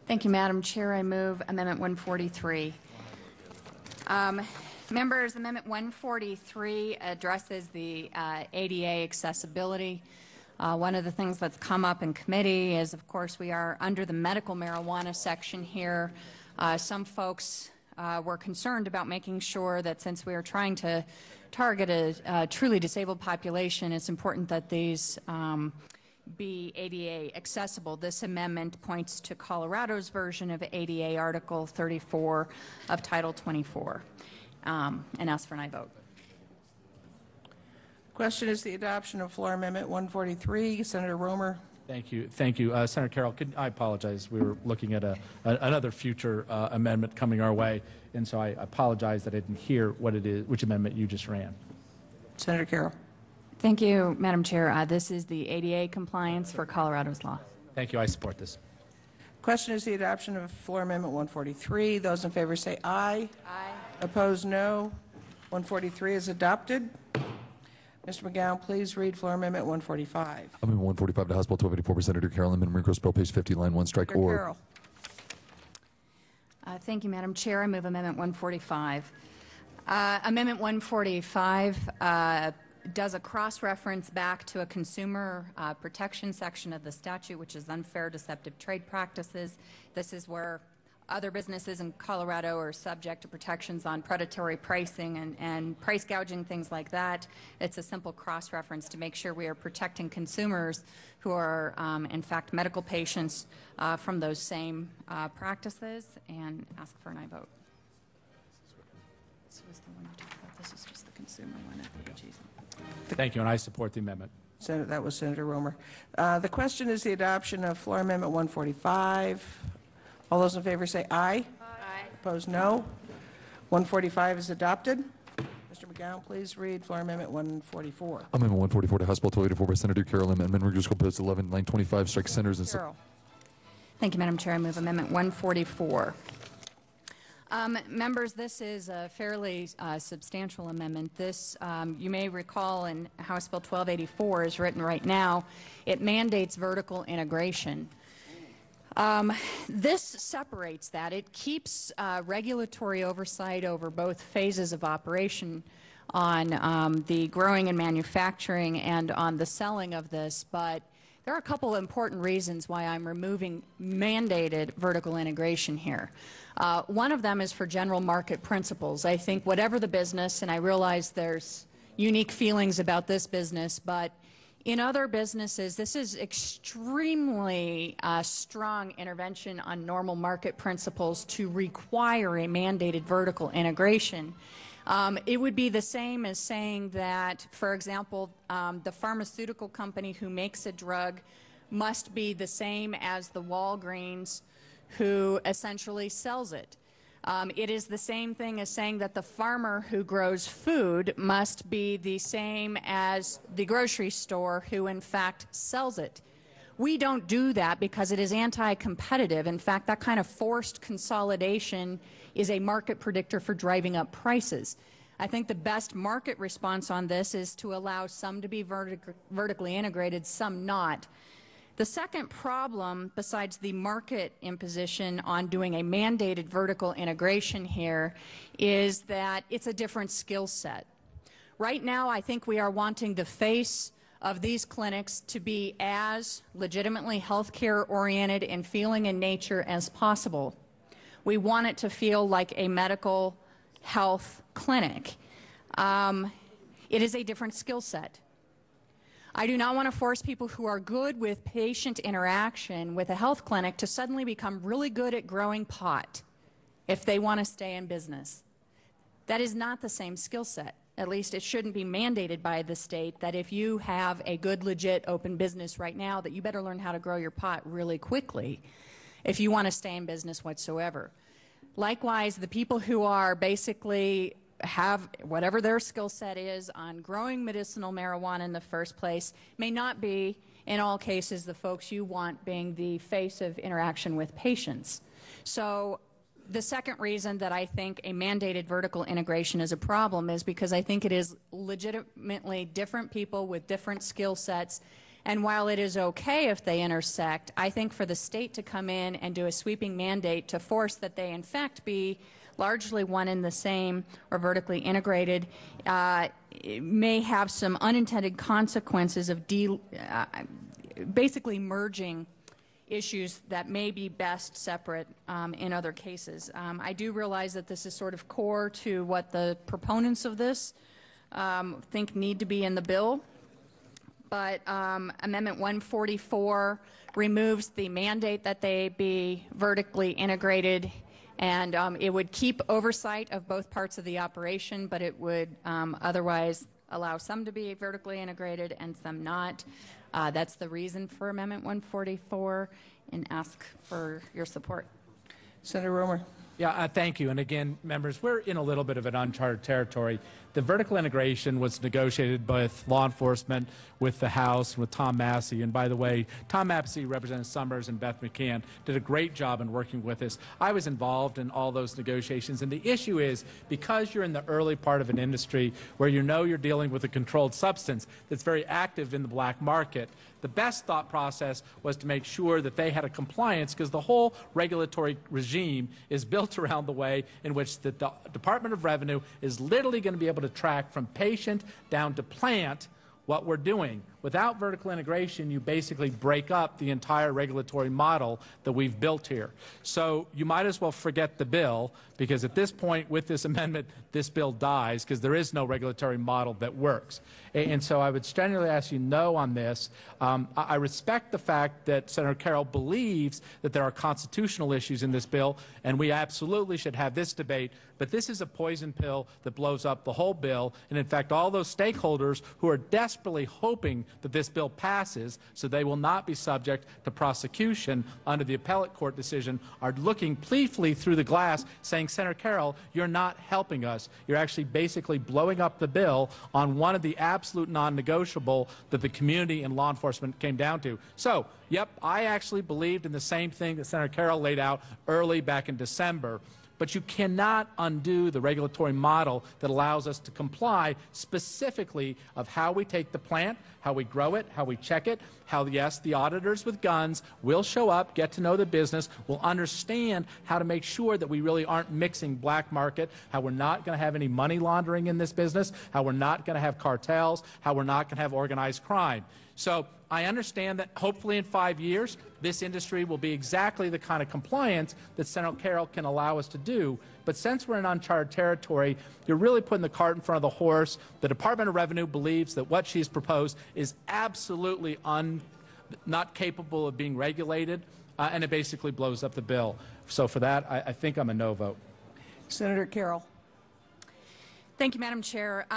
Thank you, Madam Chair. I move Amendment 143. Members, Amendment 143 addresses the ADA accessibility. One of the things that's come up in committee is, of course, we are under the medical marijuana section here. Some folks were concerned about making sure that since we are trying to target a truly disabled population, it's important that these be ADA accessible. This amendment points to Colorado's version of ADA Article 34 of Title 24 and asks for an aye vote. Question is the adoption of Floor Amendment 143. Senator Romer. Thank you. Thank you. Senator Carroll, I apologize. We were looking at another future amendment coming our way, and so I apologize that I didn't hear what it is, which amendment you just ran. Senator Carroll. Thank you, Madam Chair. This is the ADA compliance for Colorado's law. Thank you. I support this. Question is the adoption of Floor Amendment 143. Those in favor say aye. Aye. Opposed, no. 143 is adopted. Mr. McGowan, please read Floor Amendment 145. Amendment 145 to House Bill 1284 by Senator Carroll. Amendment Regress Bill, page 50, line 1, strike Senator or. Carroll. Thank you, Madam Chair. I move Amendment 145. Amendment 145 does a cross-reference back to a consumer protection section of the statute, which is unfair deceptive trade practices. This is where other businesses in Colorado are subject to protections on predatory pricing and price gouging, things like that. It's a simple cross-reference to make sure we are protecting consumers who are, in fact, medical patients from those same practices, and ask for an aye vote. This was the one you talked about. This is just the consumer one. Thank you, and I support the amendment. That was Senator Romer. The question is the adoption of Floor Amendment 145. All those in favor say aye. Aye. Opposed, no. 145 is adopted. Mr. McGowan, please read Floor Amendment 144. Amendment 144 to House Bill 1284 by Senator Carroll. Amendment Regress Bill, page 11, line 25, strike centers and. Carroll. Thank you, Madam Chair. I move Amendment 144. Members, this is a fairly substantial amendment. This, you may recall, in House Bill 1284 is written right now. It mandates vertical integration. This separates that. It keeps regulatory oversight over both phases of operation on the growing and manufacturing and on the selling of this, but there are a couple important reasons why I'm removing mandated vertical integration here. One of them is for general market principles. I think whatever the business, and I realize there's unique feelings about this business, but in other businesses, this is extremely strong intervention on normal market principles to require a mandated vertical integration. It would be the same as saying that, for example, the pharmaceutical company who makes a drug must be the same as the Walgreens who essentially sells it. It is the same thing as saying that the farmer who grows food must be the same as the grocery store who in fact sells it. We don't do that because it is anti-competitive. In fact, that kind of forced consolidation is a market predictor for driving up prices. I think the best market response on this is to allow some to be vertically integrated, some not. The second problem, besides the market imposition on doing a mandated vertical integration here, is that it's a different skill set. Right now, I think we are wanting the face of these clinics to be as legitimately healthcare oriented in feeling and nature as possible. We want it to feel like a medical health clinic. It is a different skill set. I do not want to force people who are good with patient interaction with a health clinic to suddenly become really good at growing pot if they want to stay in business. That is not the same skill set. At least it shouldn't be mandated by the state that if you have a good, legit, open business right now, that you better learn how to grow your pot really quickly if you want to stay in business whatsoever. Likewise, the people who are basically have whatever their skill set is on growing medicinal marijuana in the first place may not be, in all cases, the folks you want being the face of interaction with patients. So the second reason that I think a mandated vertical integration is a problem is because I think it is legitimately different people with different skill sets, And while it is okay if they intersect, I think for the state to come in and do a sweeping mandate to force that they in fact be largely one and the same or vertically integrated it may have some unintended consequences of basically merging issues that may be best separate in other cases. I do realize that this is sort of core to what the proponents of this think need to be in the bill, but Amendment 144 removes the mandate that they be vertically integrated, and it would keep oversight of both parts of the operation, but it would otherwise allow some to be vertically integrated and some not. That's the reason for Amendment 144, and ask for your support. Senator Romer. Yeah, thank you. And again, members, we're in a little bit of an uncharted territory. The vertical integration was negotiated with law enforcement, with the House, with Tom Massey. And by the way, Tom Massey, Representative Summers, and Beth McCann did a great job in working with us. I was involved in all those negotiations. And the issue is, because you're in the early part of an industry where you know you're dealing with a controlled substance that's very active in the black market, the best thought process was to make sure that they had a compliance, because the whole regulatory regime is built around the way in which the Department of Revenue is literally going to be able to track from patient down to plant what we're doing. Without vertical integration, you basically break up the entire regulatory model that we've built here. So you might as well forget the bill, because at this point, with this amendment, this bill dies, because there is no regulatory model that works. And so I would strenuously ask you no on this. I respect the fact that Senator Carroll believes that there are constitutional issues in this bill, and we absolutely should have this debate, but this is a poison pill that blows up the whole bill. And in fact, all those stakeholders who are desperately hoping that this bill passes so they will not be subject to prosecution under the appellate court decision are looking pleadfully through the glass saying, Senator Carroll, you're not helping us. You're actually basically blowing up the bill on one of the absolute non-negotiable that the community and law enforcement came down to. So, yep, I actually believed in the same thing that Senator Carroll laid out early back in December. But you cannot undo the regulatory model that allows us to comply specifically of how we take the plant, how we grow it, how we check it, how, yes, the auditors with guns will show up, get to know the business, will understand how to make sure that we really aren't mixing black market, how we're not going to have any money laundering in this business, how we're not going to have cartels, how we're not going to have organized crime. So I understand that hopefully in 5 years, this industry will be exactly the kind of compliance that Senator Carroll can allow us to do. But since we're in uncharted territory, you're really putting the cart in front of the horse. The Department of Revenue believes that what she's proposed is absolutely not capable of being regulated, and it basically blows up the bill. So for that, I think I'm a no vote. Senator Carroll. Thank you, Madam Chair.